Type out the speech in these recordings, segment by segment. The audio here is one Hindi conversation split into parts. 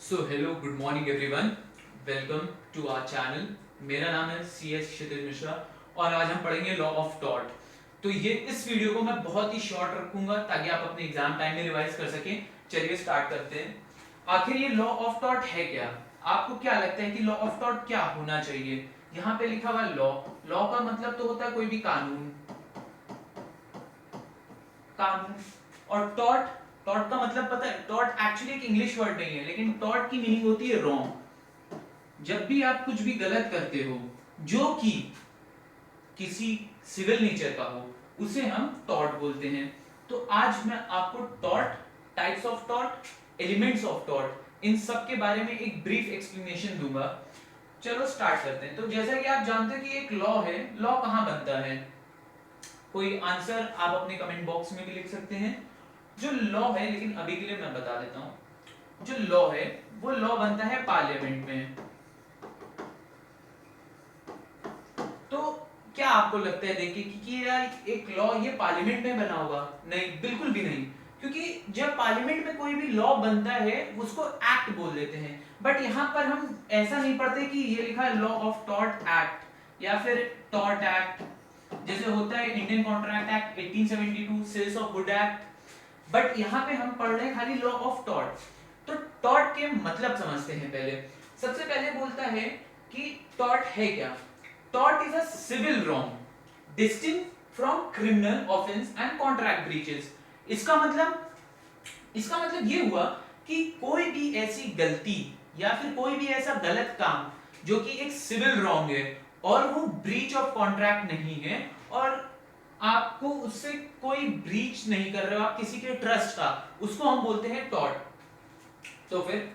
So hello good morning everyone, welcome to our channel. मेरा नाम है सी एस क्षितिज मिश्रा और आज हम पढ़ेंगे लॉ ऑफ टॉट। तो ये इस वीडियो को मैं बहुत ही शॉर्ट रखूंगा ताकि आप अपने एग्जाम टाइम में रिवाइज कर सकें। चलिए स्टार्ट करते हैं। आखिर ये लॉ ऑफ टॉट है क्या? आपको क्या लगता है कि लॉ ऑफ टॉट क्या होना चाहिए? यहाँ पे लिखा हुआ लॉ। लॉ का मतलब तो होता है कोई भी कानून। कानून और टॉट, टॉट का मतलब पता है? टॉट एक्चुअली एक इंग्लिश वर्ड नहीं है, लेकिन टॉट की मीनिंग होती है रॉन्ग। जब भी आप कुछ भी गलत करते हो जो कि किसी सिविल नेचर का हो, उसे हम टॉट बोलते हैं। तो आज मैं आपको thought, types of thought, elements of thought, इन सब के बारे में एक ब्रीफ एक्सप्लेनेशन दूंगा। चलो स्टार्ट करते हैं। तो जैसा कि आप जानते हो कि एक लॉ है। लॉ कहां बनता है? कोई आंसर आप अपने कमेंट बॉक्स में भी लिख सकते हैं। जो लॉ है, लेकिन अभी के लिए मैं बता देता हूं, जो लॉ है वो लॉ बनता है पार्लियामेंट में। तो क्या आपको लगता है देखिए कि यार एक लॉ ये पार्लियामेंट में बना होगा? नहीं, बिल्कुल भी नहीं। क्योंकि जब पार्लियामेंट में कोई भी लॉ बनता है उसको एक्ट बोल देते हैं। बट यहां पर हम ऐसा नहीं पढ़ते कि ये लिखा है लॉ ऑफ टॉट एक्ट या फिर टॉट एक्ट, जैसे होता है Indian contract act 1872, sales of good act. But यहाँ पे हम पढ़ रहे हैं खाली लॉ ऑफ टॉट। तो टॉट के मतलब समझते हैं पहले। सबसे पहले बोलता है कि टॉट है क्या? Tort is a civil wrong distinct from criminal offense and contract breaches। इसका मतलब ये हुआ कि कोई भी ऐसी गलती या फिर कोई भी ऐसा गलत काम जो कि एक सिविल रॉन्ग है और वो ब्रीच ऑफ कॉन्ट्रैक्ट नहीं है और आपको उससे कोई ब्रीच नहीं कर रहे हो आप किसी के ट्रस्ट का, उसको हम बोलते हैं टॉर्ट। तो फिर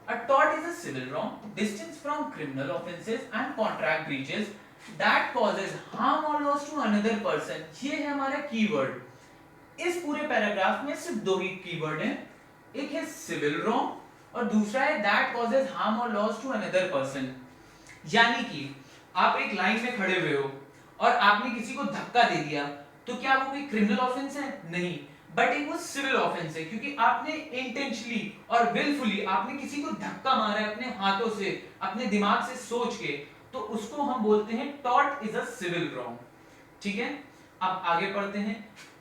a tort is a civil wrong distinct from criminal offenses and contract breaches that causes harm or loss to another person। ये है हमारा कीवर्ड। इस पूरे पैराग्राफ में सिर्फ दो ही कीवर्ड हैं, एक है सिविल रॉन्ग और दूसरा है that causes harm or loss to another person। यानी कि आप एक लाइन में खड़े हुए हो और आपने किसी को धक्का दे दिया, तो क्या वो कोई क्रिमिनल ऑफेंस है? नहीं, बट एक वो सिविल ऑफेंस है क्योंकि आपने इंटेंशनली और विलफुली आपने किसी को धक्का मारा है अपने हाथों से, अपने दिमाग से सोच के, तो उसको हम बोलते हैं tort is a civil wrong. ठीक है, अब आगे पढ़ते हैं।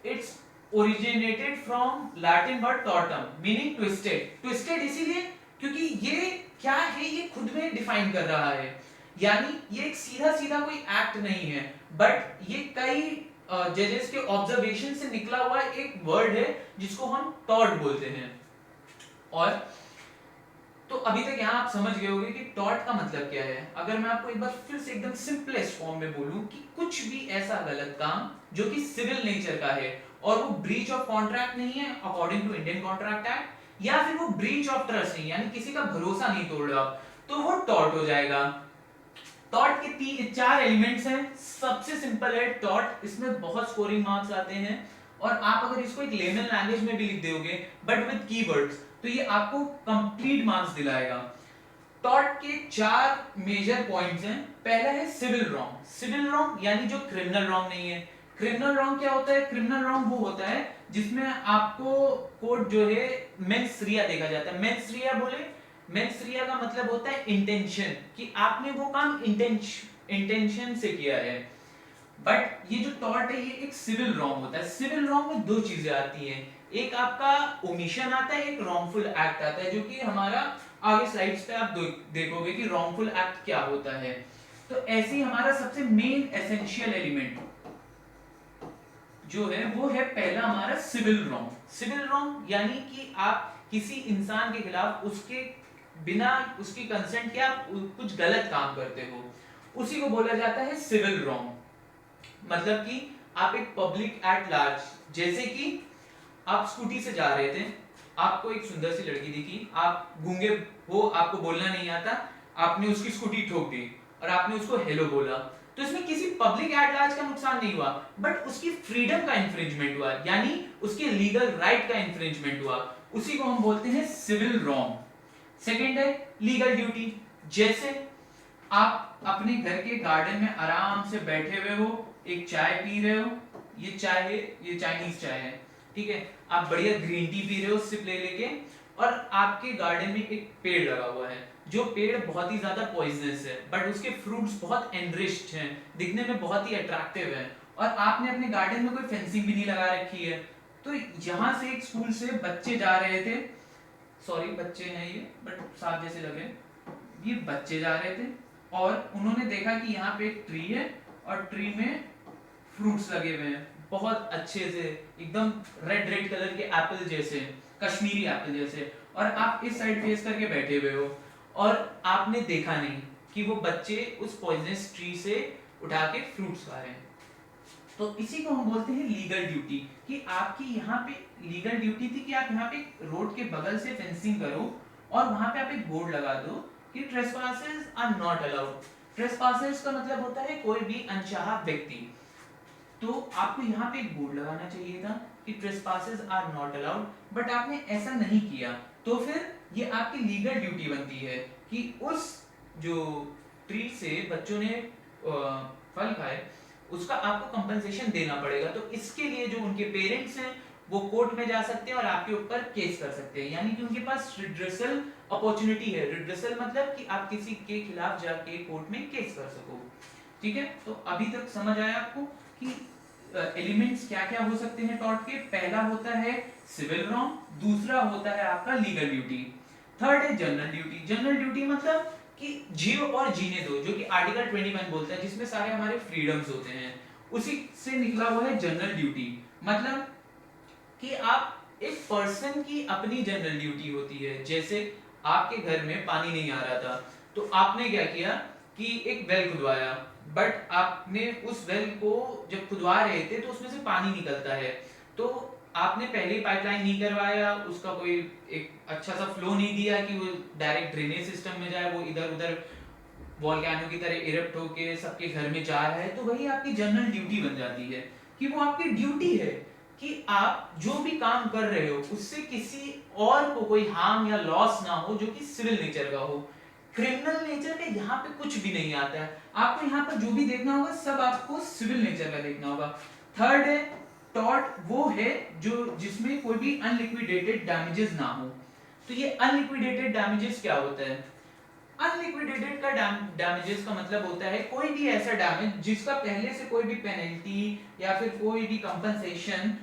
It's originated from Latin word tortum meaning twisted. Twisted इसीलिए क्योंकि ये क्या है, ये खुद में डिफाइन कर रहा है। यानी ये एक सीधा सीधा कोई एक्ट नहीं है, बट ये कई जजेस के ऑब्जर्वेशन से निकला हुआ एक वर्ड है जिसको हम टॉर्ट बोलते हैं। और तो अभी तक यहां आप समझ गए होंगे कि टॉर्ट का मतलब क्या है। अगर मैं आपको एक बार फिर से एकदम सिंपलेस्ट फॉर्म में बोलूं कि कुछ भी ऐसा गलत काम जो कि सिविल नेचर का है और वो ब्रीच ऑफ कॉन्ट्रैक्ट नहीं है according to Indian contract act, या फिर वो ब्रीच ऑफ ट्रस्ट नहीं, यानी किसी का भरोसा नहीं तोड़ रहा, तो वो टॉर्ट हो जाएगा। टॉट के तीन चार एलिमेंट्स हैं। सबसे सिंपल है टॉट, इसमें बहुत स्कोरिंग मार्क्स आते हैं और आप अगर इसको एक लेमन लैंग्वेज में भी लिख दोगे बट विद कीवर्ड्स, तो ये आपको कंप्लीट मार्क्स दिलाएगा। टॉट के चार मेजर पॉइंट्स हैं। पहला है सिविल रॉन्ग। सिविल रॉन्ग यानी जो क्रिमिनल रॉन्ग नहीं है। क्रिमिनल रॉन्ग क्या होता है? क्रिमिनल रॉन्ग वो होता है जिसमें आपको कोर्ट जो है मेंस रिया देखा जाता है। मेंस रिया बोले, मेंस रिया का मतलब होता है इंटेंशन, कि आपने वो काम इंटेंशन से किया है। बट ये जो टॉर्ट है ये एक सिविल रॉन्ग होता है। सिविल रॉन्ग में दो चीजें आती हैं, एक आपका ओमिशन आता है, एक रॉन्गफुल एक्ट आता है, जो कि हमारा आगे स्लाइड्स पे आप देखोगे कि रॉन्गफुल एक्ट क्या होता है। तो ऐसे ही हमारा सबसे मेन एसेंशियल एलिमेंट जो है वो है पहला हमारा सिविल रॉन्ग। सिविल रॉन्ग यानी कि आप किसी इंसान के खिलाफ उसके बिना उसकी कंसेंट के आप कुछ गलत काम करते हो, उसी को बोला जाता है सिविल रॉन्ग। मतलब कि आप एक पब्लिक एट लार्ज, जैसे कि आप स्कूटी से जा रहे थे, आपको एक सुंदर सी लड़की दिखी, आप गूंगे हो, आपको बोलना नहीं आता, आपने उसकी स्कूटी ठोक दी और आपने उसको हेलो बोला, तो इसमें किसी पब्लिक एट लार्ज का नुकसान नहीं हुआ, बट उसकी फ्रीडम का इंफ्रिंजमेंट हुआ, यानी उसके लीगल राइट का इंफ्रिंजमेंट हुआ। उसी को हम बोलते हैं सिविल रॉन्ग। सेकेंड है लीगल ड्यूटी। जैसे आप अपने घर के गार्डन में आराम से बैठे हुए हो, एक चाय पी रहे हो, ये चाय है, ये चाइनीज चाय है, ठीक है, आप बढ़िया ग्रीन टी पी रहे हो सिप ले लेके, और आपके गार्डन में एक पेड़ लगा हुआ है, जो पेड़ बहुत ही ज्यादा पॉइजनस है, बट उसके फ्रूट्स बहुत एनरिच्ड हैं, दिखने में बहुत ही अट्रैक्टिव है, और आपने अपने गार्डन में कोई फेंसिंग भी नहीं लगा रखी है। तो यहाँ से एक स्कूल से बच्चे जा रहे थे, सॉरी बच्चे हैं ये बट साफ जैसे लगे, ये बच्चे जा रहे थे और उन्होंने देखा कि यहाँ पे एक ट्री है और ट्री में फ्रूट्स लगे हुए हैं बहुत अच्छे से, एकदम रेड रेड कलर के एप्पल जैसे, कश्मीरी एप्पल जैसे, और आप इस साइड फेस करके बैठे हुए हो और आपने देखा नहीं कि वो बच्चे उस पॉइजनस ट्री से उठा के फ्रूट्स खा रहे हैं। तो इसी को हम बोलते हैं लीगल ड्यूटी, कि आपकी यहाँ पे लीगल ड्यूटी थी कि आप यहाँ पे रोड के बगल से फेंसिंग करो और वहां पे आप एक बोर्ड लगा दो कि ट्रेसपासर्स आर नॉट अलाउड। ट्रेसपासर्स का मतलब होता है कोई भी अनचाहा व्यक्ति। तो आपको यहाँ पे एक बोर्ड लगाना चाहिए था कि ट्रेसपासर्स आर नॉट अलाउड, बट आपने ऐसा नहीं किया, तो फिर ये आपकी लीगल ड्यूटी बनती है कि उस जो ट्री से बच्चों ने फल खाए उसका आपको कंपनसेशन देना पड़ेगा। तो इसके लिए जो उनके पेरेंट्स हैं वो कोर्ट में जा सकते हैं और आपके ऊपर केस कर सकते हैं, यानी कि उनके पास रिड्रेसल अपॉर्चुनिटी है। रिड्रेसल मतलब कि आप किसी के खिलाफ जाके कोर्ट में केस कर सको। ठीक है, तो अभी तक समझ आया आपको कि एलिमेंट्स क्या क्या हो सकते हैं टॉर्ट के। पहला होता है सिविल रॉन्ग, दूसरा होता है आपका लीगल ड्यूटी, थर्ड है जनरल ड्यूटी। जनरल ड्यूटी मतलब कि जियो और जीने दो, जो कि आर्टिकल 21 बोलता है, जिसमें सारे हमारे फ्रीडम्स होते हैं, उसी से निकला हुआ है जनरल ड्यूटी। मतलब कि आप एक पर्सन की अपनी जनरल ड्यूटी होती है। जैसे आपके घर में पानी नहीं आ रहा था, तो आपने क्या किया कि एक वेल खुदवाया, बट आपने उस वेल को जब खुदवा रहे थे तो उसमें से पानी निकलता है, तो आपने पहले पाइपलाइन नहीं करवाया, उसका कोई एक अच्छा सा फ्लो नहीं दिया कि वो डायरेक्ट ड्रेनेज सिस्टम में जाए, वो इधर उधर वॉल्केनो की तरह इरप्ट होके सबके घर में जा रहा है, तो वही आपकी जनरल ड्यूटी बन जाती है कि वो आपकी ड्यूटी है कि आप जो भी काम कर रहे हो उससे किसी और को कोई हार्म या लॉस ना हो, जो कि सिविल नेचर का हो। क्रिमिनल नेचर का यहाँ पे कुछ भी नहीं आता है। आपको यहाँ पर जो भी देखना होगा सब आपको सिविल नेचर का देखना होगा। थर्ड है टॉर्ट, वो है जो जिसमें कोई भी अनलिक्विडेटेड डैमेजेस ना हो। तो ये अनलिक्विडेटेड डैमेजेस क्या होता है? अनलिक्विडेटेड का डैमेजेस का मतलब होता है कोई भी ऐसा डैमेज जिसका पहले से कोई भी पेनल्टी या फिर कोई भी कंपनसेशन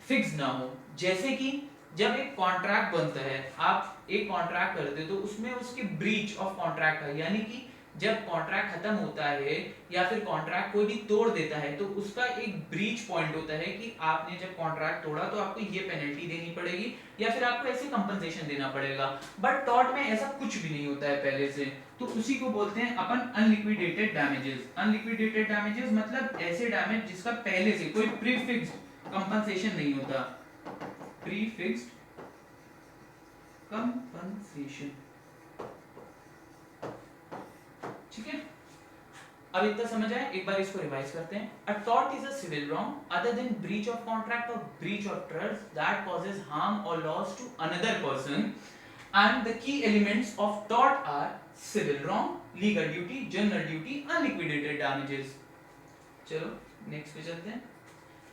फिक्स ना हो। जैसे कि जब एक कॉन्ट्रैक्ट बनता है, आप एक कॉन्ट्रैक्ट करते हो तो उसमें उसकी ब्रीच ऑफ कॉन्ट्रैक्ट है, यानी कि जब कॉन्ट्रैक्ट खत्म होता है या फिर कॉन्ट्रैक्ट कोई भी तोड़ देता है तो उसका एक ब्रीच पॉइंट होता है कि आपने जब कॉन्ट्रैक्ट तोड़ा तो आपको ये पेनल्टी देनी पड़ेगी या फिर आपको ऐसे कंपनसेशन देना पड़ेगा। बट टॉर्ट में ऐसा कुछ भी नहीं होता है पहले से, तो उसी को बोलते हैं अपन अनलिक्विडेटेड डैमेजेस। अनलिक्विडेटेड डैमेजेस मतलब ऐसे डैमेज जिसका पहले से कोई प्रीफिक्स्ड कंपनसेशन नहीं होता। प्रीफिक्स्ड कंपनसेशन, ठीक है। अब इतना समझ आए, एक बार इसको रिवाइज करते हैं। A tort is a civil wrong other than breach of contract और breach of trust that causes harm और loss to another person, and the key elements of tort are civil wrong, legal duty, general duty, unliquidated damages. चलो नेक्स्ट पे चलते हैं।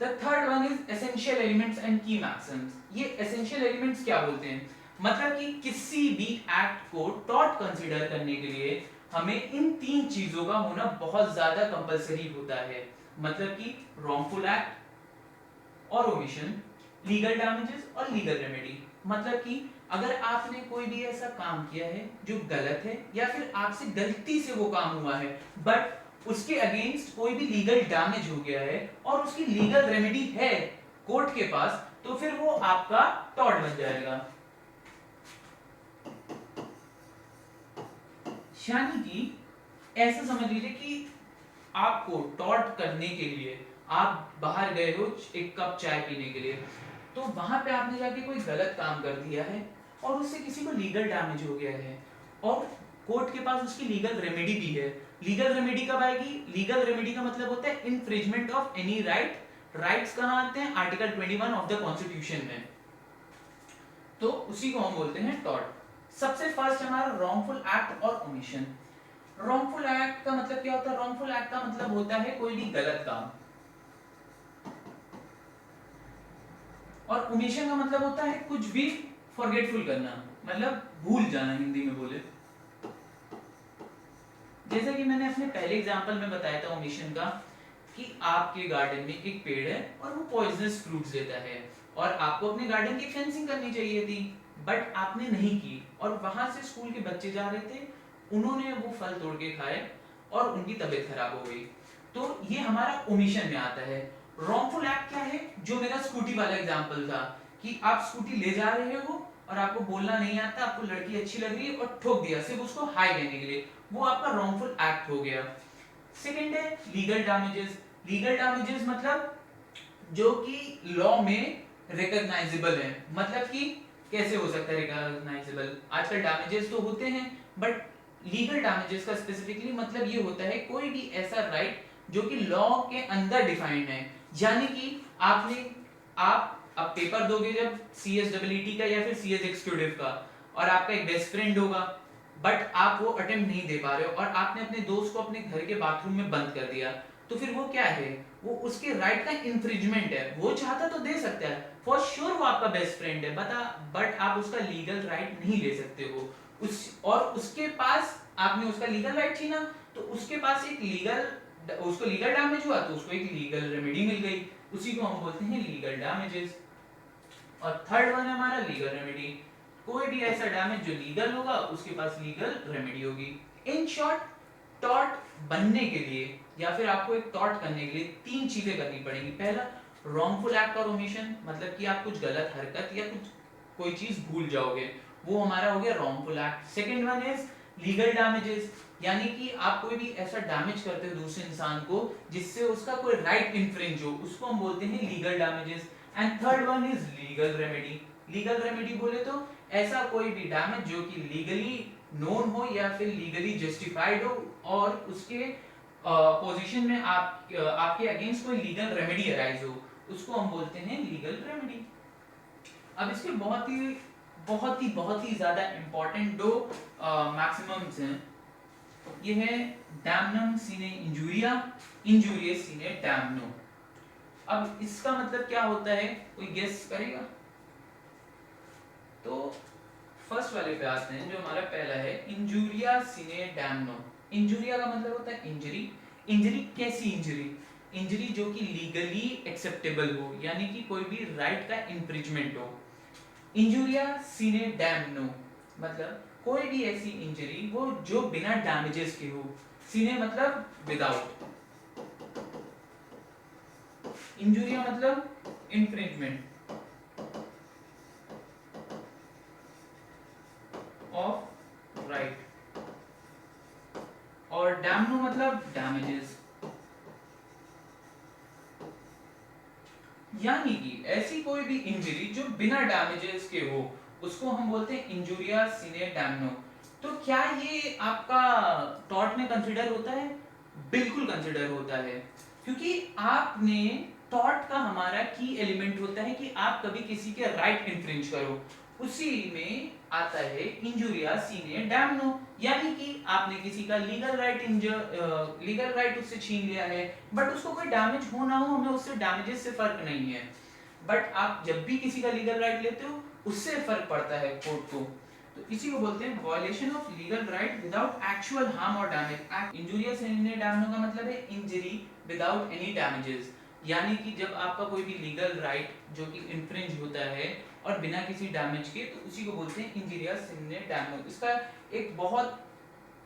The third one is essential elements and key maxims. ये essential elements क्या बोलते हैं? मतलब कि किसी भी एक्ट को टॉर्ट कंसीडर करने के लिए हमें इन तीन चीजों का होना बहुत ज्यादा कंपलसरी होता है। मतलब कि wrongful act और omission, लीगल डैमेजेस और लीगल रेमेडी। मतलब कि अगर आपने कोई भी ऐसा काम किया है जो गलत है या फिर आपसे गलती से वो काम हुआ है बट उसके अगेंस्ट कोई भी लीगल डैमेज हो गया है और उसकी लीगल रेमेडी है कोर्ट के पास, तो फिर वो आपका टॉर्ट बन जाएगा। यानी कि ऐसा समझ लीजिए कि आपको टॉर्ट करने के लिए आप बाहर गए हो एक कप चाय पीने के लिए, तो वहां पे आपने जाके कोई गलत काम कर दिया है और उससे किसी को लीगल डैमेज हो गया है और कोर्ट के पास उसकी लीगल रेमेडी भी है। लीगल रेमेडी कब आएगी? लीगल रेमेडी का मतलब होता है infringement of any right. Rights कहां आते हैं? आर्टिकल 21 ऑफ द कॉन्स्टिट्यूशन में। तो उसी को हम बोलते हैं टॉर्ट। सबसे फर्स्ट हमारा रॉन्गफुल एक्ट और ओमिशन। रॉन्गफुल एक्ट का मतलब क्या होता है? रॉन्गफुल एक्ट का मतलब होता है कोई भी गलत काम, और ओमिशन का मतलब होता है कुछ भी फॉरगेटफुल करना, मतलब भूल जाना हिंदी में बोले। जैसा कि मैंने अपने पहले एग्जांपल में बताया था ओमिशन का, कि आपके गार्डन में एक पेड़ है और वो पॉइजनस फ्रूट्स देता है और आपको अपने गार्डन की फेंसिंग करनी चाहिए थी, बट आपने नहीं की और वहां से स्कूल के बच्चे जा रहे थे, उन्होंने वो फल तोड़ के खाए और उनकी तबीयत खराब हो गई। तो ये हमारा ओमिशन में आता है। रॉन्गफुल एक्ट क्या है, जो मेरा स्कूटी वाला एग्जांपल था, कि आप स्कूटी ले जा रहे हो और आपको बोलना नहीं आता, आपको लड़की अच्छी लग रही है और ठोक दिया सिर्फ उसको हाई कहने के लिए, वो आपका रॉन्गफुल एक्ट हो गया। सेकंड है लीगल डैमेजेस। लीगल डैमेजेस मतलब जो कि लॉ में रिकॉग्नाइजेबल है, मतलब कि कैसे हो सकता है रिकॉग्नाइजेबल, आजकल डैमेजेस तो होते हैं बट लीगल डैमेजेस का स्पेसिफिकली मतलब ये होता है कोई भी ऐसा राइट जो कि लॉ के अंदर डिफाइंड है, यानी कि आप अब पेपर दोगे जब CSEET का या फिर CS एक्जीक्यूटिव का, और आपका एक बेस्ट फ्रेंड होगा बट आप वो अटेम्प्ट नहीं दे पा रहे हो और आपने अपने दोस्त को अपने घर के बाथरूम में बंद कर दिया, तो फिर वो क्या है, वो उसके राइट का इंफ्रिंजमेंट है। वो चाहता तो दे सकता है, फॉर श्योर वो आपका बेस्ट फ्रेंड है, बट आप उसका लीगल राइट नहीं ले सकते हो और उसके पास आपने उसका लीगल राइट छीना, तो उसके पास उसको लीगल डैमेज हुआ तो उसको एक लीगल रेमेडी मिल गई, उसी को हम बोलते हैं लीगल डैमेजेस। और थर्ड वन है हमारा लीगल रेमेडी, कोई भी ऐसा डैमेज जो लीगल होगा उसके पास लीगल रेमेडी होगी। इन शॉर्ट, टॉर्ट बनने के लिए या फिर आपको एक टॉर्ट करने के लिए तीन चीजें करनी पड़ेंगी। पहला, रॉन्गफुल एक्ट और ओमिशन, मतलब कि आप कुछ गलत हरकत या कोई चीज भूल जाओगे, वो हमारा हो गया wrongful act. Second one is legal damages, यानी कि आप कोई भी ऐसा डैमेज करते हो दूसरे इंसान को जिससे उसका कोई राइट इन्फ्रिंज हो, उसको हम बोलते हैं legal damages. And third one is legal remedy. Legal remedy बोले तो ऐसा कोई भी डैमेज जो कि लीगली नोन हो या फिर लीगली जस्टिफाइड हो और उसके पोजीशन में आपके अगेंस्ट कोई लीगल रेमेडी अराइज हो, उसको हम बोलते हैं लीगल रेमेडी। अब इसके बहुत ही ज्यादा इंपॉर्टेंट दो मैक्सिमम्स हैं। ये है डैमनम सीने इंजूरिया, इंजूरियस सीने डैमनो। अब इसका मतलब क्या होता है, कोई गेस करेगा? तो फर्स्ट वाले पे आते हैं, जो हमारा पहला है इंजूरिया सीने डैमनो। इंजूरिया का मतलब होता है इंजरी। इंजरी कैसी इंजरी? इंजरी जो कि लीगली एक्सेप्टेबल हो, यानी कि कोई भी राइट का इंफ्रिंजमेंट हो। इंजूरिया सीने डैमनो मतलब कोई भी ऐसी इंजरी वो जो बिना डैमेजेस के हो। सीने मतलब विदाउट, इंजूरिया मतलब इंफ्रिंजमेंट ऑफ राइट, और डैमनो मतलब डैमेजेस। यानी कि ऐसी कोई भी इंजरी जो बिना डैमेजेस के हो, उसको हम बोलते हैं इंजूरिया सीने डैमनो। तो क्या ये आपका टॉर्ट में कंसीडर होता है? बिल्कुल कंसीडर होता है, क्योंकि आपने टॉर्ट का हमारा की एलिमेंट होता है कि आप कभी किसी के राइट इन्फ्रिंज करो, उसी में आता है इंजूरिया सीने डैमनो, यानी कि आपने किसी का लीगल राइट उससे छीन लिया है, बट उसको कोई डैमेज हो ना हो, हमें उससे डैमेजेस से फर्क नहीं है। बट आप जब भी किसी का लीगल राइट लेते हो उससे फर्क पड़ता है कोर्ट को, तो इसी को बोलते हैं violation of legal right without actual harm और डैमेज। इंजूरिया सीने डैमनो का मतलब है इंजरी विदाउट एनी डैमेजेस, यानी कि जब आपका कोई भी लीगल राइट जो कि इन्फ्रिंज होता है और बिना किसी डैमेज के, तो उसी को बोलते हैं इंजूरिया सीने डैमनो। इसका एक बहुत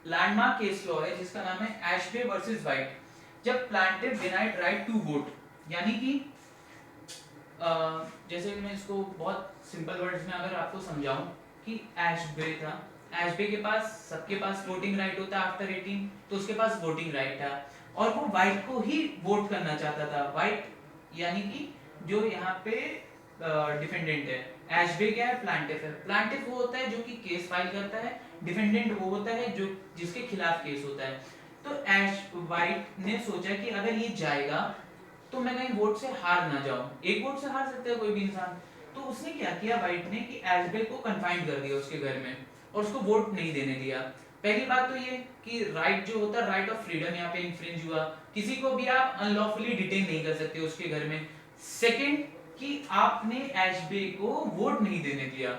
लैंडमार्क केस लॉ है जिसका नाम है एशबे वर्सेस वाइट। जब प्लांटिव डिनाइड राइट टू वोट, यानी कि जैसे मैं इसको बहुत सिंपल वर्ड्स में अगर आपको समझाऊं कि एशबे था, एशबे के पास, सबके पास वोटिंग राइट होता है आफ्टर 18, तो उसके पास वोटिंग राइट था और वो वाइट को ही वोट करना चाहता था। वाइट यानी कि जो यहाँ पे डिफेंडेंट है, एशबे क्या है, प्लांटिफ है। प्लांटिफ वो होता है जो कि केस फाइल करता है, डिफेंडेंट वो होता है जो जिसके खिलाफ केस होता है। तो एश वाइट ने सोचा कि अगर ये जाएगा तो मैं कहीं वोट से हार ना जाऊं, एक वोट से हार सकता है कोई भी इंसान, तो उसने क्या किया वाइट ने कि एशबे को कन्फाइंड कर दिया उसके घर में और उसको वोट नहीं देने दिया। पहली बात तो ये कि राइट जो होता है, राइट ऑफ फ्रीडम यहाँ पे इन्फ्रिंज हुआ, किसी को भी आप अनलॉफुली डिटेन नहीं कर सकते उसके घर में। सेकंड कि आपने एशबे को वोट नहीं देने दिया,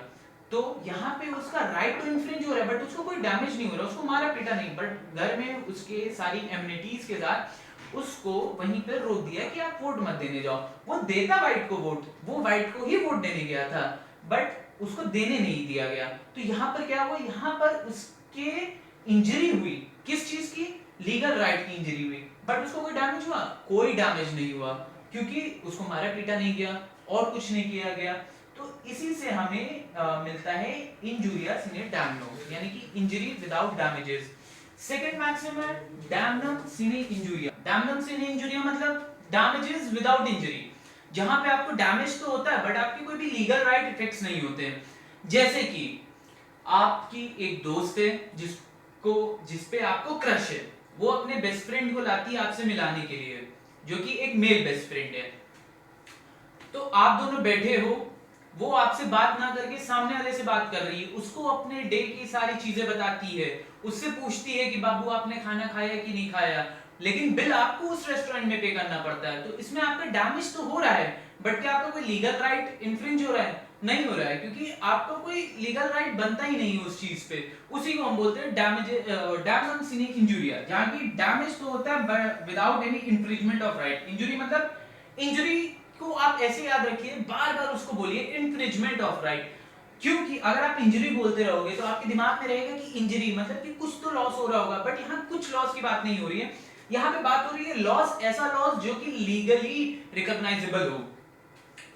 तो यहाँ पे उसका राइट टू इन्फ्रिंज हो रहा है, बट उसको कोई डैमेज नहीं हो रहा, उसको मारा पीटा नहीं, बट घर में उसके सारी एमिनिटीज के साथ उसको वहीं पर रोक दिया कि आप वोट मत देने जाओ। वो देता वाइट को वोट, वो वाइट को ही वोट देने गया था, बट उसको देने नहीं दिया गया। तो यहाँ पर क्या हुआ, यहाँ पर उसके इंजरी हुई, किस चीज की, लीगल राइट की इंजरी हुई, बट उसको कोई डैमेज हुआ, कोई डैमेज नहीं हुआ, क्योंकि उसको मारा पीटा नहीं गया और कुछ नहीं किया गया। तो इसी से हमें मिलता है इंजुरिया सिने डैमनम, यानी कि injury without damages. Second maxim है damnum sine injuria. Damnum sine injuria मतलब डैमेजेस विदाउट इंजरी, जहां पे आपको डैमेज तो होता है बट आपके कोई भी लीगल राइट इफेक्ट्स नहीं होते हैं। जैसे कि आपकी एक दोस्त है जिसपे आपको क्रश है, वो अपने बेस्ट फ्रेंड को लाती है आपसे मिलाने के लिए, जो कि एक मेल बेस्ट फ्रेंड है। तो आप दोनों बैठे हो, वो आपसे बात ना करके सामने वाले से बात कर रही है, उसको अपने डे की सारी चीजें बताती है, उससे पूछती है कि बाबू आपने खाना खाया कि नहीं खाया, लेकिन बिल आपको उस रेस्टोरेंट में पे करना पड़ता है। तो इसमें आपका डैमेज तो हो रहा है, बट क्या आपका कोई लीगल राइट इन्फ्रिंज हो रहा है? नहीं हो रहा है, क्योंकि आपका कोई लीगल राइट बनता ही नहीं उस चीज पे। उसी को हम बोलते हैं डैमनम सिने इंजुरिया, जहां की डैमेज तो होता है without any infringement of right. Injury मतलब इंजुरी को आप ऐसे याद रखिए, बार बार उसको बोलिए इन्फ्रिंजमेंट ऑफ राइट, क्योंकि अगर आप इंजरी बोलते रहोगे तो आपके दिमाग में रहेगा कि इंजरी मतलब कि कुछ तो लॉस हो रहा होगा, बट यहाँ कुछ लॉस की बात नहीं हो रही है। यहाँ पे बात हो रही है लॉस, ऐसा लॉस जो कि लीगली रिकॉग्नाइजेबल हो।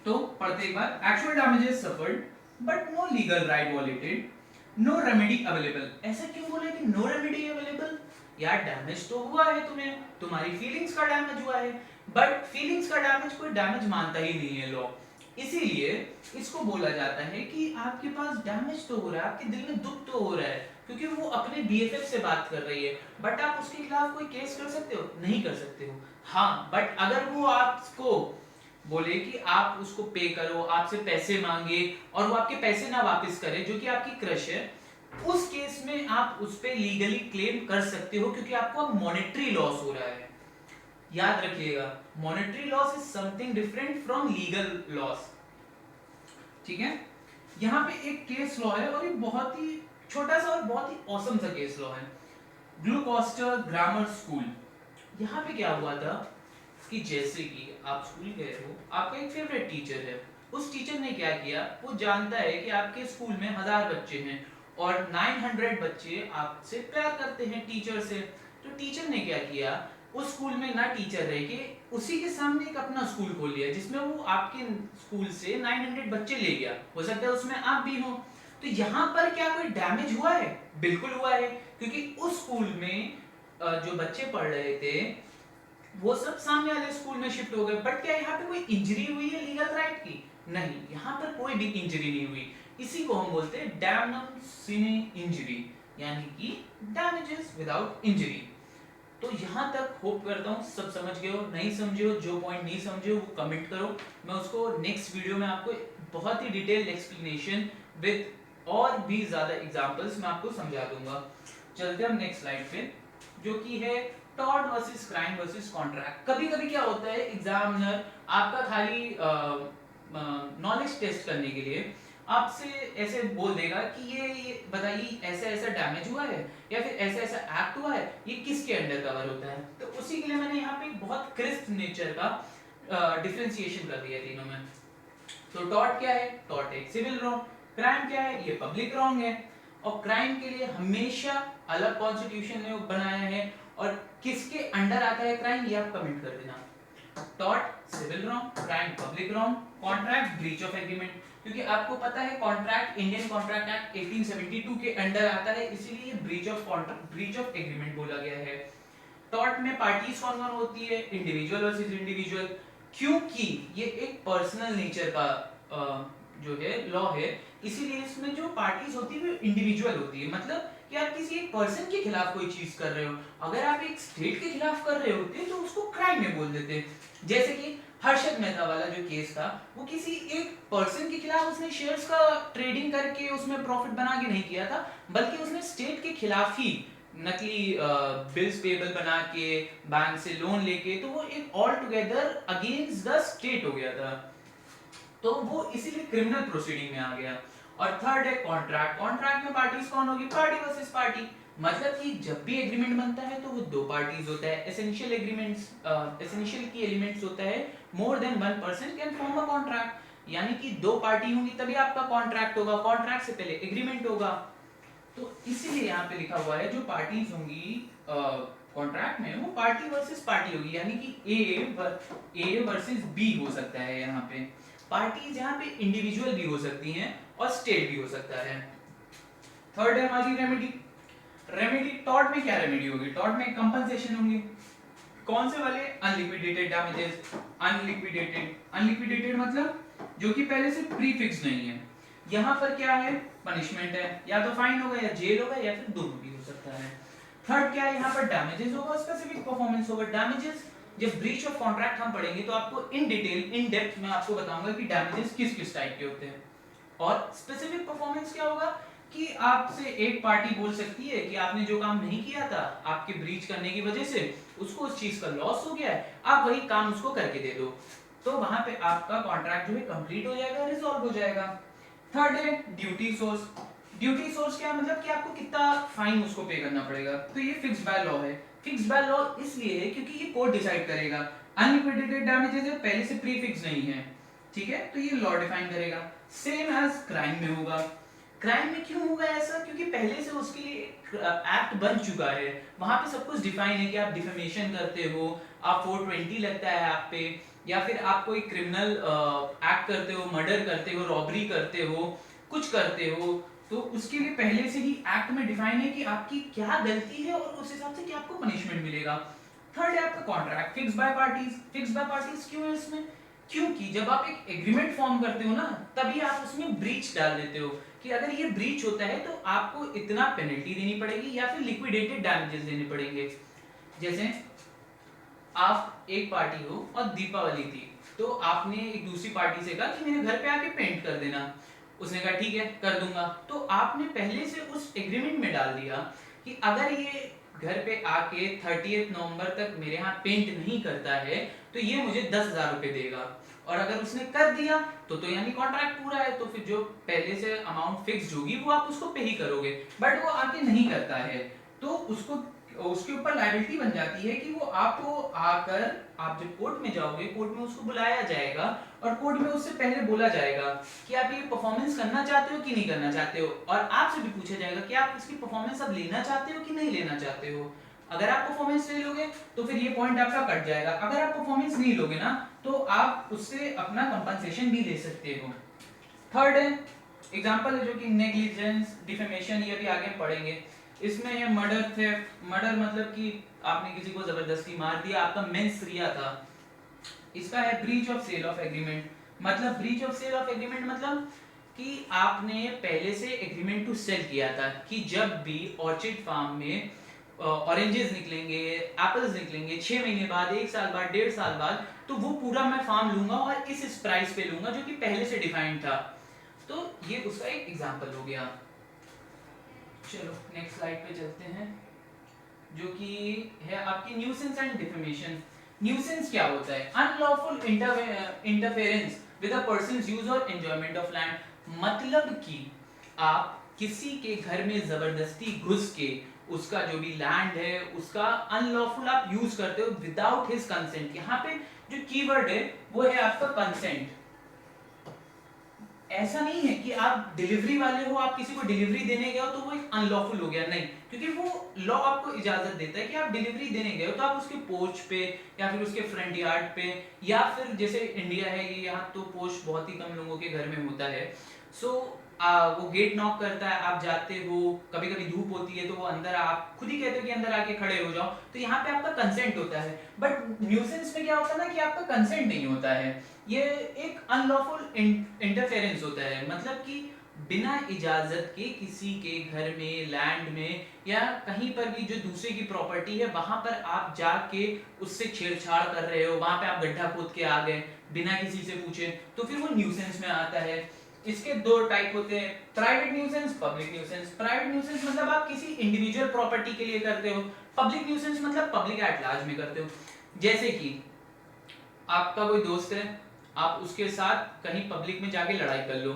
तो पढ़ते एक बार, actual damages suffered but no legal right violated, no remedy available. ऐसा क्यों बोले कि नो रेमेडी अवेलेबल? यार डैमेज तो हुआ है तुम्हें, तुम्हारी फीलिंग्स का डैमेज हुआ है, बट फीलिंग्स का डैमेज कोई डैमेज मानता ही नहीं है लॉ। इसीलिए इसको बोला जाता है कि आपके पास डैमेज तो हो रहा है, आपके दिल में दुख तो हो रहा है, क्योंकि वो अपने बीएफएफ से बात कर रही है, बट आप उसके खिलाफ कोई केस कर सकते हो? नहीं कर सकते हो। हाँ, बट अगर वो आपको बोले कि आप उसको पे करो, आपसे पैसे मांगे और वो आपके पैसे ना वापस करे, जो कि आपकी क्रश है, उस केस में आप उस पे लीगली क्लेम कर सकते हो, क्योंकि आपको अब मॉनेटरी लॉस हो रहा है। याद रखिएगा, monetary loss is something different from legal loss. ठीक है, यहाँ पे एक केस लॉ है और ये बहुत ही छोटा सा और बहुत ही ऑसम सा केस लॉ है, ग्लूकोस्टर ग्रामर स्कूल। यहाँ पे क्या हुआ था कि जैसे कि आप स्कूल गए हो, आपका एक फेवरेट टीचर है, उस टीचर ने क्या किया, वो जानता है कि आपके स्कूल में 1000 बच्चे हैं और 900 बच्चे आपसे प्यार करते हैं टीचर से। तो टीचर ने क्या किया, उस स्कूल में ना टीचर रह के उसी के सामने एक अपना स्कूल खोल लिया, जिसमें वो आपके स्कूल से 900 बच्चे ले गया, हो सकता है उसमें आप भी हो। तो यहाँ पर क्या कोई डैमेज हुआ है? बिल्कुल हुआ है, क्योंकि उस स्कूल में जो बच्चे पढ़ रहे थे वो सब सामने वाले स्कूल में शिफ्ट हो गए, बट क्या यहाँ पे कोई इंजरी हुई है लीगल राइट की? नहीं, यहाँ पर कोई भी इंजरी नहीं हुई। इसी को हम बोलते हैं डैमनम सिने इंजरी, यानी कि डैमेजेस विदाउट इंजरी। तो यहाँ तक होप करता हूँ सब समझ गए हो। नहीं समझे हो, जो पॉइंट नहीं समझे हो वो कमेंट करो, मैं उसको नेक्स्ट वीडियो में आपको बहुत ही डिटेल्ड एक्सप्लेनेशन विद और भी ज्यादा एग्जांपल्स मैं आपको समझा दूंगा। चलते हम नेक्स्ट स्लाइड पे, जो कि है tort versus crime versus contract. कभी कभी क्या होता है, एग्जामिनर आपका खाली नॉलेज टेस्ट करने के लिए आपसे ऐसे बोल देगा कि ये बताइए ऐसा ऐसा डैमेज हुआ है या फिर ऐसा ऐसा एक्ट हुआ है, ये किसके अंडर कवर होता है। तो उसी के लिए मैंने यहाँ पे एक बहुत क्रिस्प नेचर का डिफरेंशिएशन कर दिया तीनों में। तो टॉर्ट क्या है? टॉर्ट एक सिविल रॉन्ग। क्राइम क्या है? ये पब्लिक रॉन्ग है। और क्राइम के लिए हमेशा अलग कॉन्स्टिट्यूशन ने बनाया है, और किसके अंडर आता है क्राइम, ये आप कमेंट कर देना। Tort civil wrong, crime public wrong, contract breach of agreement, क्योंकि आपको पता है कॉन्ट्रैक्ट इंडियन कॉन्ट्रैक्ट एक्ट 1872 के अंडर आता है, इसीलिए breach of contract, breach of agreement बोला गया है। टॉर्ट में पार्टीज कौन कौन होती है? इंडिविजुअल वर्सेस इंडिविजुअल, क्योंकि ये एक पर्सनल नेचर का जो है लॉ है, इसीलिए इसमें जो पार्टीज होती है वो इंडिविजुअल होती है। मतलब कि आप किसी एक पर्सन के खिलाफ कोई चीज कर रहे हो, अगर आप एक स्टेट के खिलाफ कर रहे होते तो उसको क्राइम में बोल देते। जैसे कि हर्षद मेहता वाला जो केस था, वो किसी एक पर्सन के खिलाफ, उसने शेयर्स का ट्रेडिंग करके उसमें प्रॉफिट बना के नहीं किया था, बल्कि उसने स्टेट के खिलाफ ही नकली बिल्स पेबल बना के बैंक से लोन लेके, तो वो एक all together against the state हो गया था, तो वो इसीलिए क्रिमिनल प्रोसीडिंग में आ गया। और थर्ड है कॉन्ट्रैक्ट। कॉन्ट्रैक्ट में पार्टीज कौन होगी? Party versus party. मतलब कि जब भी एग्रीमेंट बनता है तो वो दो पार्टीज होता है। एसेंशियल एग्रीमेंट्स, एसेंशियल की एलिमेंट्स होता है more than one person can form a contract, यानी कि दो पार्टी होंगी तभी आपका कॉन्ट्रैक्ट होगा, कॉन्ट्रैक्ट से पहले एग्रीमेंट होगा। तो इसीलिए यहाँ पे लिखा हुआ है जो पार्टीज होंगी कॉन्ट्रैक्ट में वो पार्टी वर्सेस पार्टी होगी, यानी कि ए वर्सेस बी हो सकता है। यहाँ पे पार्टीज यहाँ पे इंडिविजुअल भी हो सकती हैं और स्टेट भी हो सकता है। थर्ड है हमारी रेमेडी। रेमेडी टॉर्ट में क्या रेमेडी होगी? टॉर्ट में कंपनसेशन होंगी। कौन से वाले? Unliquidated damages. अनलिक्विडेटेड मतलब जो कि पहले से प्रीफिक्स नहीं है। यहाँ पर क्या है? पनिशमेंट है, या तो फाइन होगा या जेल होगा या फिर दोनों भी हो सकता है। थर्ड क्या है? यहाँ पर डैमेजेस होगा, स्पेसिफिक परफॉर्मेंस होगा। डैमेजेस जब ब्रीच ऑफ कॉन्ट्रैक्ट हम पढ़ेंगे तो आपको इन डिटेल इन डेप्थ में आपको बताऊंगा कि डैमेजेस किस किस टाइप के होते हैं। और स्पेसिफिक परफॉर्मेंस क्या होगा कि आपसे एक पार्टी बोल सकती है कि आपने जो काम नहीं किया था आपके ब्रीच करने की वजह से उसको उस चीज का लॉस हो गया है, आप वही काम उसको करके दे दो, तो वहां पे आपका कॉन्ट्रैक्ट जो है कंप्लीट हो जाएगा, रिजॉल्व हो जाएगा। थर्ड है ड्यूटी सोर्स। ड्यूटी सोर्स क्या मतलब कि आपको कितना फाइन उसको पे करना पड़ेगा, तो ये फिक्स्ड बाय लॉ है। फिक्स्ड बाय लॉ इसलिए है क्योंकि ये कोर्ट डिसाइड करेगा। अनलिक्विडेटेड डैमेजेस है, पहले से प्रीफिक्स नहीं है, ठीक है, तो ये लॉ डिफाइन करेगा। सेम एज क्राइम में होगा। क्राइम में क्यों होगा ऐसा? क्योंकि पहले से उसके लिए एक्ट बन चुका है, वहां पे सब कुछ डिफाइन है कि आप डिफेमेशन करते हो, आप 420 लगता है आप पे, या फिर आप कोई क्रिमिनल एक्ट करते हो, मर्डर करते हो, रॉबरी करते हो, कुछ करते हो, तो उसके लिए पहले से ही एक्ट में डिफाइन है कि आपकी क्या गलती है और उस हिसाब से क्या आपको पनिशमेंट मिलेगा। थर्ड है आपका contract, fix by parties. Fix by parties क्यों है इसमें? क्योंकि जब आप एक एग्रीमेंट फॉर्म करते हो ना तभी आप उसमें ब्रीच डाल देते हो कि अगर ये ब्रीच होता है तो आपको इतना पेनल्टी देनी पड़ेगी या फिर लिक्विडेटेड डैमेजेस देने पड़ेंगे। जैसे आप एक पार्टी हो और दीपावली थी, तो आपने एक दूसरी पार्टी से कहा कि मेरे घर पे आके पेंट कर देना, उसने कहा ठीक है कर दूंगा, तो आपने पहले से उस एग्रीमेंट में डाल दिया कि अगर ये घर पे आके 30 नवंबर तक मेरे यहाँ पेंट नहीं करता है तो ये मुझे 10,000 रुपए देगा, और अगर उसने कर दिया तो यानी कॉन्ट्रैक्ट पूरा है, तो फिर जो पहले से अमाउंट फिक्स्ड होगी वो आप उसको पे ही करोगे। बट वो आके नहीं करता है तो उसको उसके ऊपर लायबिलिटी बन जाती है कि वो आपको आकर, आप जब कोर्ट में जाओगे कोर्ट में उसको बुलाया जाएगा और कोर्ट में उससे पहले बोला जाएगा कि आप ये परफॉर्मेंस करना चाहते हो कि नहीं करना चाहते हो, और आपसे भी पूछा जाएगा कि आप इसकी परफॉर्मेंस अब लेना चाहते हो कि नहीं लेना चाहते हो। अगर आप परफॉर्मेंस ले लोगे तो फिर ये पॉइंट आपका कट जाएगा, अगर आप परफॉर्मेंस नहीं लोगे ना तो आप उससे अपना कंपनसेशन भी ले सकते हो। थर्ड है एग्जांपल है जो कि नेग्लिजेंस, डिफेमेशन, ये भी आगे पढ़ेंगे। इसमें है मर्डर थेफ्ट। मर्डर मतलब कि आपने किसी को जबरदस्ती मार दिया, आपका मेंस रिया था। इसका है breach of sale of agreement. मतलब breach of sale of agreement मतलब कि आपने पहले से एग्रीमेंट टू सेल किया था कि जब भी ऑर्चिड फार्म में ऑरेंजेस निकलेंगे, एप्पल्स निकलेंगे 6 महीने बाद, 1 साल बाद, 1.5 साल बाद, तो वो पूरा मैं फार्म लूंगा और इस प्राइस पे लूंगा जो कि पहले से डिफाइंड था। तो ये उसका एक एग्जांपल हो गया। चलो नेक्स्ट स्लाइड पे चलते हैं जो कि है आपकी न्यूसेंस एंड डिफेमेशन। न्यूसेंस क्या होता है? Unlawful interference with a person's use और एंजॉयमेंट ऑफ लैंड। मतलब कि आप किसी के घर में जबरदस्ती घुस के उसका जो भी लैंड है उसका अनलॉफुल आप यूज करते हो विदाउट हिज कंसेंट। यहाँ पे जो कीवर्ड है वो है आपका कंसेंट। ऐसा नहीं है कि आप डिलीवरी वाले हो, आप किसी को डिलीवरी देने गए हो तो वो एक अनलॉफुल हो गया, नहीं, क्योंकि वो लॉ आपको इजाजत देता है कि आप डिलीवरी देने गए हो तो आप उसके पोर्च पे या फिर उसके फ्रंट यार्ड पे, या फिर जैसे इंडिया है ये, यहाँ तो पोर्च बहुत ही कम लोगों के घर में होता है, सो वो गेट नॉक करता है, आप जाते हो, कभी कभी धूप होती है तो वो अंदर, आप खुद ही कहते हो कि अंदर आके खड़े हो जाओ, तो यहाँ पे आपका कंसेंट होता है। बट न्यूसेंस में क्या होता है ना कि आपका कंसेंट नहीं होता है, ये एक अनलॉफुल इंटरफेरेंस होता है। मतलब कि बिना इजाजत के किसी के घर में, लैंड में या कहीं पर भी जो दूसरे की प्रॉपर्टी है वहां पर आप जाके उससे छेड़छाड़ कर रहे हो, वहां पे आप गड्ढा खोद के आ गए बिना किसी से पूछे, तो फिर वो न्यूसेंस में आता है। इसके दो टाइप होते हैं, private nuisance, public nuisance. Private nuisance मतलब आप किसी इंडिविजुअल प्रॉपर्टी के लिए करते हो, पब्लिक न्यूसेंस मतलब पब्लिक एट लार्ज में करते हो। जैसे कि आपका कोई दोस्त है, आप उसके साथ कहीं पब्लिक में जाके लड़ाई कर लो,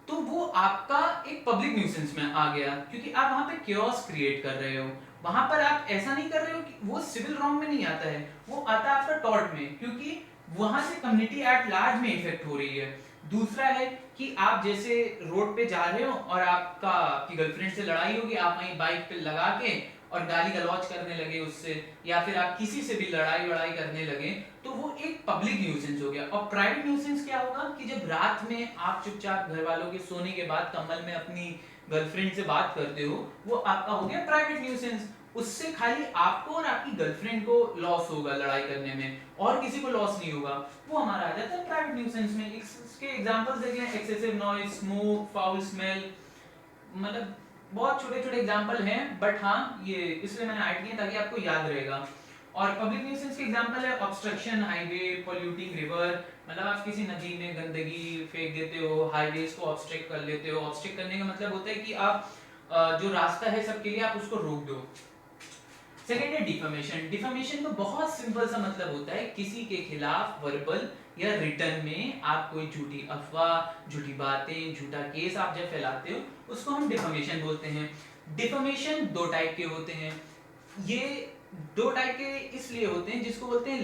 तो वो आपका एक पब्लिक न्यूसेंस में आ गया, क्योंकि आप वहां पे क्योस क्रिएट कर रहे हो। वहां पर आप ऐसा नहीं कर रहे हो कि वो सिविल रॉन्ग में नहीं आता है, वो आता है आपका टॉर्ट में, क्योंकि वहां से कम्युनिटी एट लार्ज में इफेक्ट हो रही है। दूसरा है कि आप जैसे रोड पे जा रहे हो और आपकी गर्लफ्रेंड से लड़ाई होगी, आप वहीं बाइक पे लगा के और गाली गलौज करने लगे उससे, या फिर आप किसी से भी लड़ाई वड़ाई करने लगे, तो वो एक पब्लिक न्यूसेंस हो गया। और प्राइवेट न्यूसेंस क्या होगा कि जब रात में आप चुपचाप घर वालों के सोने के बाद कम्बल में अपनी गर्लफ्रेंड से बात करते हो, वो आपका हो गया प्राइवेट न्यूसेंस। उससे खाली आपको और आपकी गर्लफ्रेंड को लॉस होगा लड़ाई करने में, और किसी को लॉस नहीं होगा, वो हमारा आ जाता है प्राइवेट न्यूसेंस में। इसके एग्जांपल्स देखें, excessive noise, smoke, foul smell, मतलब बहुत छोटे छोटे एग्जांपल हैं, बट हाँ ये इसलिए मैंने ऐड किए ताकि आपको याद रहेगा। और पब्लिक न्यूसेंस के एग्जांपल है ऑब्स्ट्रक्शन हाईवे, पॉल्यूटिंग रिवर, मतलब आप किसी नदी में गंदगी फेंक देते हो, हाईवेज को ऑब्स्ट्रक्ट कर लेते हो। ऑब्स्ट्रक्ट करने का मतलब होता है कि आप जो रास्ता है सबके लिए आप उसको रोक दो। सेकेंड है डिफेमेशन। डिफेमेशन का बहुत सिंपल सा मतलब होता है किसी के खिलाफ वर्बल या रिटर्न में आप कोई झूठी अफवाह, झूठी बातें, झूठा केस आप जब फैलाते हो उसको हम डिफेमेशन बोलते हैं। डिफेमेशन दो टाइप के होते हैं। ये दो टाइप के इसलिए होते हैं, जिसको बोलते हैं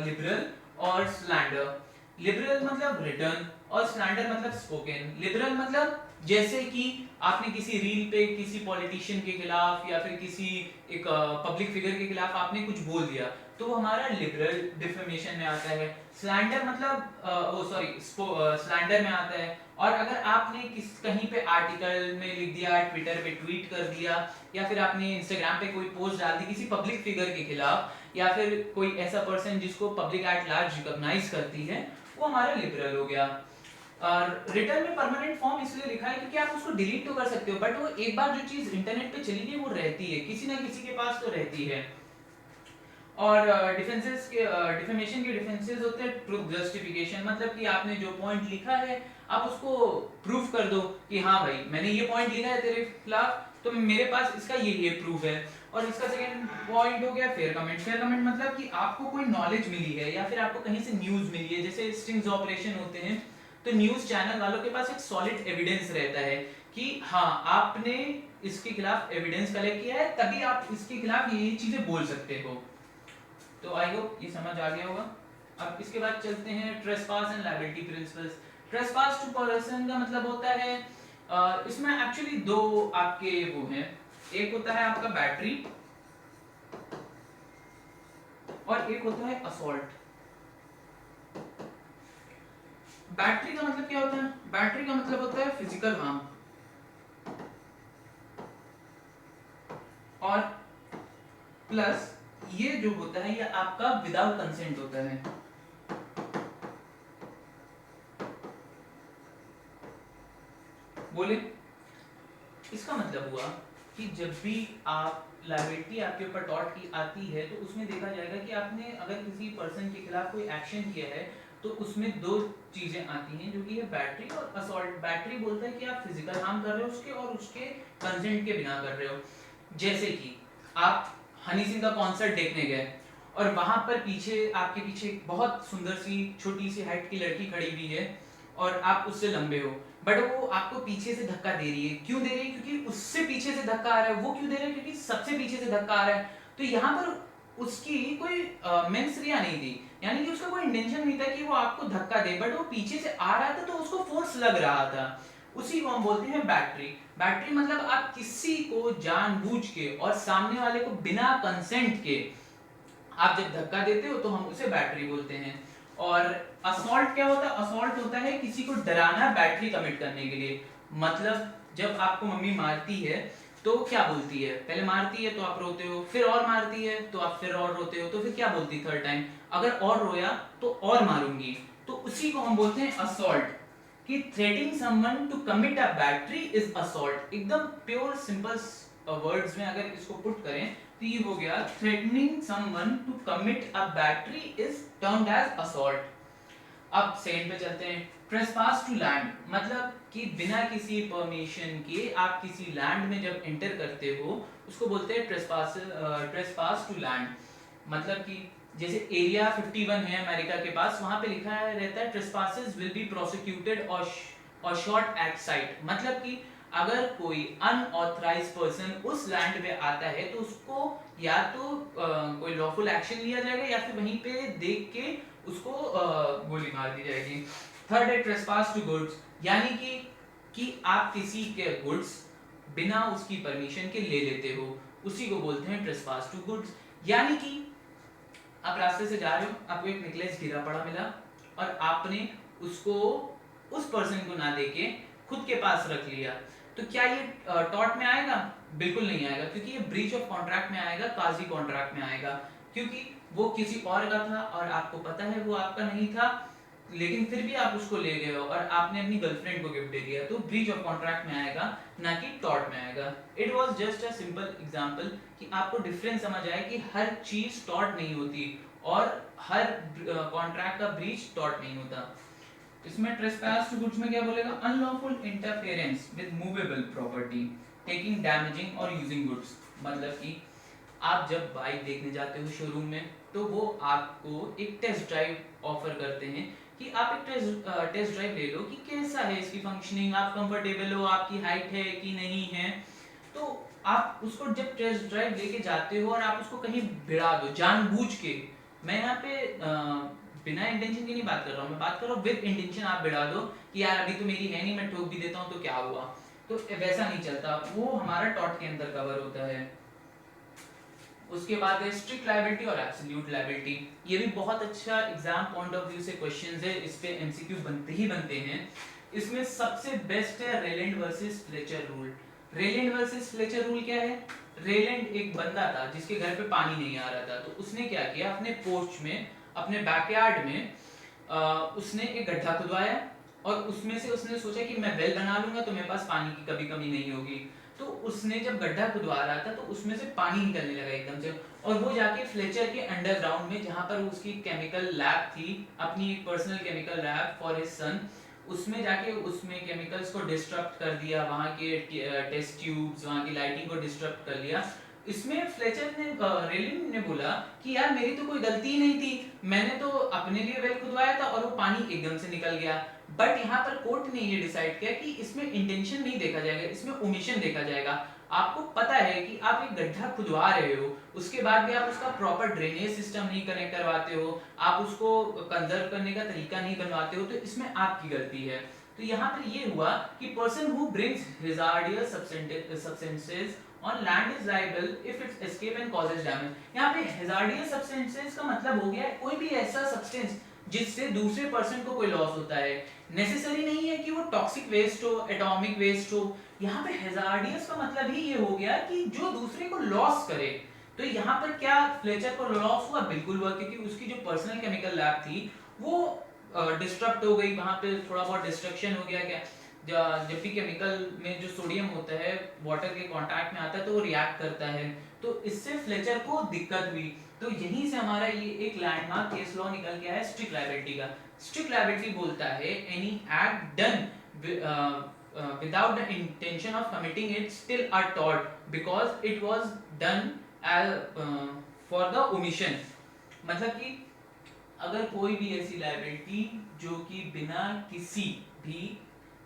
लिबरल और स्लैंडर। लिबरल मतलब रिटर्न और स्लैंडर मतलब स्पोकन। लिबरल मतलब जैसे कि आपने किसी रील पे किसी पॉलिटिशियन के खिलाफ या फिर किसी एक पब्लिक फिगर के खिलाफ आपने कुछ बोल दिया, तो वो हमारा लिबरल डिफेमेशन में आता है। स्लैंडर मतलब स्लैंडर में आता है। और अगर आपने कहीं पे आर्टिकल में लिख दिया, ट्विटर पे ट्वीट कर दिया, या फिर आपने इंस्टाग्राम पे कोई पोस्ट डाल दी किसी पब्लिक फिगर के खिलाफ, या फिर कोई ऐसा पर्सन जिसको पब्लिक एट लार्ज रिकॉग्नाइज करती है, वो हमारा लिबरल हो गया। और रिटर्न में परमानेंट फॉर्म इसलिए लिखा है क्योंकि आप उसको डिलीट तो कर सकते हो, बट वो एक बार जो चीज इंटरनेट पे चली गई वो रहती है, किसी ना किसी के पास तो रहती है। और डिफेंसेस के डिफेमेशन के डिफेंसेस होते हैं ट्रुथ जस्टिफिकेशन, मतलब कि आपने जो पॉइंट लिखा है आप उसको प्रूफ कर दो कि हाँ भाई मैंने ये पॉइंट लिखा है तेरे खिलाफ, तो मेरे पास इसका ये प्रूफ है। और इसका सेकंड पॉइंट हो गया फेयर कमेंट। फेयर कमेंट मतलब कि आपको कोई नॉलेज मिली है या फिर आपको कहीं से न्यूज मिली है, जैसे स्टिंग्स ऑपरेशन होते हैं, तो न्यूज चैनल वालों के पास एक सॉलिड एविडेंस रहता है कि हाँ आपने इसके खिलाफ एविडेंस कलेक्ट किया है, तभी आप इसके खिलाफ ये चीजें बोल सकते हो। तो आई होप ये समझ आ गया होगा। अब इसके बाद चलते हैं trespass and liability principles. Trespass to person का मतलब होता है इसमें एक्चुअली दो आपके वो हैं, एक होता है आपका बैटरी और एक होता है असॉल्ट। बैटरी का मतलब क्या होता है? बैटरी का मतलब होता है फिजिकल हार्म, और प्लस ये जो होता है ये आपका विदाउट कंसेंट होता है। बोले इसका मतलब हुआ कि जब भी आप लायबिलिटी आपके ऊपर टॉर्ट की आती है तो उसमें देखा जाएगा कि आपने अगर किसी पर्सन के खिलाफ कोई एक्शन किया है तो उसमें दो चीजें आती हैं जो कि है बैटरी और असॉल्ट। बैटरी बोलता है कि आप फिजिकल हार्म कर रहे हो उसके और उसके कंसेंट के बिना कर रहे हो। जैसे कि आप हनी सिंह का कॉन्सर्ट देखने गए और वहां पर आपके पीछे बहुत सुंदर सी छोटी सी हाइट की लड़की खड़ी हुई है और आप उससे लंबे हो, बट वो आपको पीछे से धक्का दे रही है। क्यों दे रही है? क्योंकि उससे पीछे से धक्का आ रहा है। वो क्यों दे रहा है? क्योंकि सबसे पीछे से धक्का आ रहा है। तो यहाँ पर उसकी कोई मेंस क्रिया नहीं थी, यानी कि उसका कोई इंटेंशन नहीं था कि वो आपको धक्का दे, बट वो पीछे से आ रहा था तो उसको फोर्स लग रहा था। उसी को हम बोलते हैं बैटरी। बैटरी मतलब आप किसी को जानबूझ के और सामने वाले को बिना कंसेंट के आप जब धक्का देते हो तो हम उसे बैटरी बोलते हैं। और असॉल्ट क्या होता है? असॉल्ट होता है किसी को डराना बैटरी कमिट करने के लिए। मतलब जब आपको मम्मी मारती है तो क्या बोलती है? पहले मारती है तो आप रोते हो, फिर और मारती है तो आप फिर और रोते हो, तो फिर क्या बोलती थर्ड टाइम? अगर और रोया तो और मारूंगी। तो उसी को हम बोलते हैं असॉल्ट, कि threatening someone to commit a battery is assault. एकदम प्योर सिंपल वर्ड्स में अगर इसको पुट करें तो ये हो गया threatening someone to commit a battery is termed as assault. अब सेकंड पे चलते हैं। ट्रेसपास टू लैंड मतलब कि बिना किसी परमिशन के आप किसी लैंड में जब एंटर करते हो उसको बोलते हैं ट्रेसपास टू लैंड। मतलब कि जैसे एरिया 51 है अमेरिका के पास, वहां पे लिखा रहता है ट्रेसपासेस विल बी प्रोसिक्यूटेड और और शॉट एट साइट, मतलब कि अगर कोई अनऑथराइज पर्सन उस लैंड पे आता है तो उसको या तो कोई लॉफुल एक्शन लिया जाएगा या फिर वहीं पे देख के उसको गोली मार दी जाएगी। थर्ड है ट्रेसपास टू गुड्स, यानी कि आप किसी के गुड्स बिना उसकी परमिशन के ले लेते हो, उसी को बोलते हैं ट्रेसपास टू गुड्स। यानी कि आप रास्ते से जा रहे हो, आपको एक नेकलेस गिरा पड़ा मिला और आपने उसको उस पर्सन को ना देके खुद के पास रख लिया, तो क्या ये टॉर्ट में आएगा? बिल्कुल नहीं आएगा, क्योंकि ये ब्रीच ऑफ कॉन्ट्रैक्ट में आएगा, काजी कॉन्ट्रैक्ट में आएगा, क्योंकि वो किसी और का था और आपको पता है वो आपका नहीं था, लेकिन फिर भी आप उसको ले गए हो और आपने अपनी गर्लफ्रेंड को गिफ्ट दे दिया, तो ब्रीच ऑफ कॉन्ट्रैक्ट में आएगा, ना कि टॉर्ट में आएगा। It was just a simple example कि आपको डिफरेंस समझ आए कि हर चीज टॉर्ट नहीं होती और हर कॉन्ट्रैक्ट का ब्रीच टॉर्ट नहीं होता। इसमें ट्रेसपास टू गुड्स में क्या बोलेगा? Unlawful interference with movable property, taking, damaging और यूजिंग गुड्स, मतलब कि आप जब बाइक देखने जाते हो शोरूम में तो वो आपको एक टेस्ट ड्राइव ऑफर करते हैं कि आप एक टेस्ट ड्राइव ले लो कि कैसा है इसकी फंक्शनिंग, आप कंफर्टेबल हो, आपकी हाइट है कि नहीं है। तो आप उसको जब टेस्ट ड्राइव लेके जाते हो और आप उसको कहीं भिड़ा दो जानबूझ के, मैं यहाँ पे बिना इंटेंशन की नहीं बात कर रहा हूँ, मैं बात कर रहा हूँ विद इंटेंशन, आप भिड़ा दो कि यार अभी तो मेरी है नहीं, मैं ठोक भी देता हूँ तो क्या हुआ, तो वैसा नहीं चलता, वो हमारा टॉट के अंदर कवर होता है। उसके बाद है स्ट्रिक्ट लायबिलिटी और एब्सोल्यूट लायबिलिटी, ये भी बहुत अच्छा एग्जाम पॉइंट ऑफ व्यू से क्वेश्चंस है, इस पे एमसीक्यू बनते ही बनते हैं। इसमें सबसे बेस्ट है Rylands versus Fletcher rule. Rylands versus Fletcher rule क्या है? रेलैंड एक बंदा था जिसके घर पे पानी नहीं आ रहा था, तो उसने क्या किया, अपने पोर्च में, अपने बैकयार्ड में उसने एक गड्ढा खुदवाया और उसमें से उसने सोचा कि मैं वेल बना लूंगा तो मेरे पास पानी की कभी कमी नहीं होगी। तो उसने जब गड्ढा खुदवा रहा था तो उसमें से पानी निकलने लगा एकदम से, और वो जाके फ्लेचर के अंडरग्राउंड में, जहां पर उसकी केमिकल लैब थी, अपनी एक personal chemical lab for his son, उसमें जाके उसमें केमिकल्स को डिस्ट्रप्ट कर दिया, वहां के टेस्ट ट्यूब्स, वहां की लाइटिंग को डिस्ट्रप्ट कर लिया। इसमें फ्लेचर ने, रेलिन ने बोला कि यार मेरी तो कोई गलती ही नहीं थी, मैंने तो अपने लिए वेल खुदवाया था और वो पानी एकदम से निकल गया। बट यहाँ पर कोर्ट ने ये डिसाइड किया कि इसमें इंटेंशन नहीं देखा जाएगा, इसमें ओमिशन देखा जाएगा। आपको पता है कि आप एक गड्ढा खुदवा रहे हो, उसके बाद भी आप उसका प्रॉपर ड्रेनेज सिस्टम नहीं कनेक्ट करवाते हो, आप उसको कंजर्व करने का तरीका नहीं बनवाते हो, तो इसमें आपकी गलती है। तो यहाँ पर ये हुआ कि person who brings hazardous substances on land is liable if it's escape and causes damage. यहाँ पे हैजार्डियस सब्सटेंसेस का मतलब हो गया कोई भी ऐसा सब्सटेंस जिससे दूसरे पर्सन को कोई लॉस होता है। नेसेसरी नहीं है कि वो टॉक्सिक वेस्ट हो, एटॉमिक वेस्ट हो, यहाँ पे हैजार्डियस का मतलब ही ये हो गया कि जो दूसरे को लॉस करे। तो यहाँ पर क्या फ्लेचर को लॉस हुआ? बिल्कुल हुआ, क्योंकि उसकी जो पर्सनल केमिकल लैब थी वो डिस्ट्रप्ट हो गई, वहां पे थोड़ा बहुत डिस्ट्रक्शन हो गया। क्या जब भी केमिकल में जो सोडियम होता है वाटर के कांटेक्ट में आता है तो वो रिएक्ट करता है, तो इससे फ्लेचर को दिक्कत हुई। तो यहीं से हमारा ये एक लैंडमार्क केस लॉ निकल के आया स्ट्रिक्ट लायबिलिटी का। स्ट्रिक्ट लायबिलिटी बोलता है any act done without the intention of committing it still a tort because it was done for the omission। मतलब कि अगर कोई भी ऐसी लायबिलिटी जो कि बिना किसी भी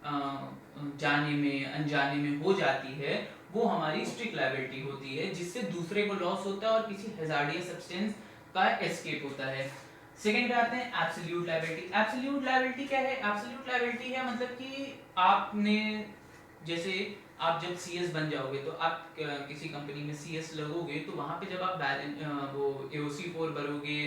जाने में अनजाने में हो जाती है, वो हमारी स्ट्रिक्ट लायबिलिटी होती है, जिससे दूसरे को लॉस होता है और किसी हैजार्डियस सब्सटेंस का एस्केप होता है। सेकंड पे आते हैं एब्सोल्यूट लायबिलिटी। एब्सोल्यूट लायबिलिटी क्या है? एब्सोल्यूट लायबिलिटी है मतलब कि आपने, जैसे आप जब सीएस बन जाओगे तो आप किसी कंपनी में सीएस लगोगे, तो वहां पे जब आप वो एओसी 4 भरोगे,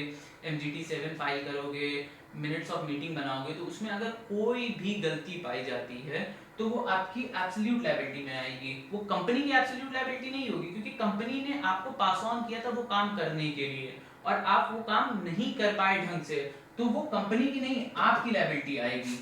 एमजीटी 7 फाइल करोगे, मिनट्स ऑफ मीटिंग बनाओगे, तो उसमें अगर कोई भी गलती पाई जाती है तो वो आपकी एब्सोल्यूट लायबिलिटी में आएगी, वो कंपनी की एब्सोल्यूट लायबिलिटी नहीं होगी, क्योंकि कंपनी ने आपको पास ऑन किया था वो काम करने के लिए और आप वो काम नहीं कर पाए ढंग से, तो वो कंपनी की नहीं आपकी लायबिलिटी आएगी।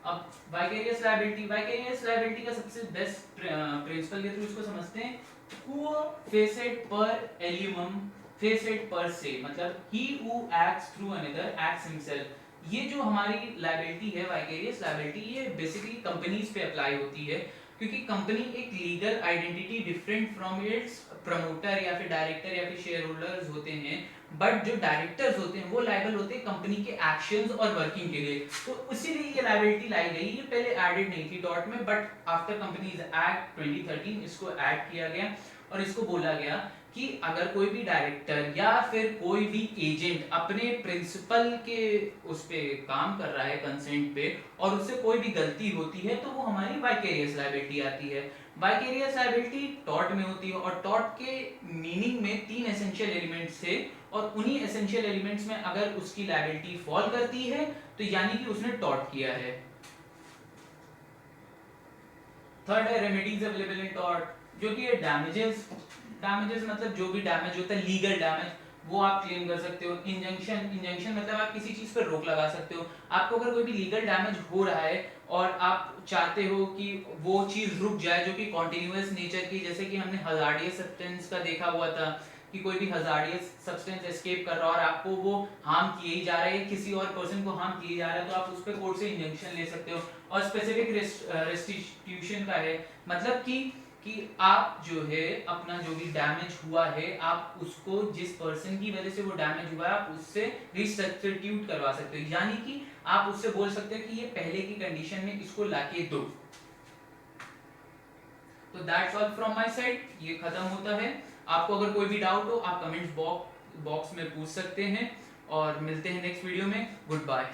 अब वाइकेरियस लायबिलिटी, वाइकेरियस लायबिलिटी का सबसे बेस्ट प्रिंसिपल के थ्रू इसको समझते हैं, हु फेसेड पर एलियम फेसेड पर से, मतलब he who acts through another acts himself. ये जो हमारी लायबिलिटी है वाइकेरियस लायबिलिटी, ये बेसिकली कंपनीज पे अप्लाई होती है, क्योंकि कंपनी एक legal identity different from its promoter या फिर डायरेक्टर या फिर शेयर होल्डर्स होते हैं, बट जो डायरेक्टर्स होते हैं वो लायबल होते हैं कंपनी के एक्शंस और वर्किंग के लिए। तो इसीलिए ये लायबिलिटी लाई गई। ये पहले एडेड नहीं थी डॉट में, बट आफ्टर कंपनीज एक्ट 2013 इसको ऐड किया गया और इसको बोला गया कि अगर कोई भी डायरेक्टर या फिर कोई भी एजेंट अपने प्रिंसिपल के उस पे काम कर रहा है कंसेंट पे और उससे कोई भी गलती होती है तो वो हमारी वाइकेरियस लायबिलिटी आती है। वाइकेरियस लायबिलिटी टॉर्ट में होती है और टॉर्ट के मीनिंग में 3 एसेंशियल एलिमेंट्स थे और उन्हीं एसेंशियल एलिमेंट्स में अगर उसकी लायबिलिटी फॉल करती है तो यानी कि उसने टॉर्ट किया है। थर्ड है रेमेडीज अवेलेबल इन टॉर्ट, जो कि है डैमेजेस। डैमेजेस मतलब जो भी डैमेज होता है लीगल डैमेज वो आप क्लेम कर सकते हो। इंजंक्शन, इंजंक्शन मतलब आप किसी चीज पर रोक लगा सकते हो। आपको अगर कोई भी लीगल डैमेज हो रहा है और आप चाहते हो कि वो चीज रुक जाए जो कि कॉन्टिन्यूअस नेचर की, जैसे कि हमने हजार्डियस सब्सटेंस का देखा हुआ था कि कोई भी हजार्डियस सब्सटेंस एस्केप कर रहा है और आपको वो हार्म किए ही जा रहा है, किसी और पर्सन को हार्म किए जा रहा है, तो आप उस पर कोर्ट से इंजंक्शन ले सकते हो। और स्पेसिफिक रेस्टिट्यूशन का है, मतलब कि आप जो है अपना जो भी डैमेज हुआ है आप उसको जिस पर्सन की वजह से वो डैमेज हुआ है आप उससे रिसब्स्टिट्यूट करवा सकते हो, यानी कि आप उससे बोल सकते हो कि ये पहले की कंडीशन में इसको लाके दो। तो that's all from my side, ये खत्म होता है। आपको अगर कोई भी डाउट हो आप कमेंट्स बॉक्स में पूछ सकते हैं और मिलते हैं नेक्स्ट वीडियो में। Good bye.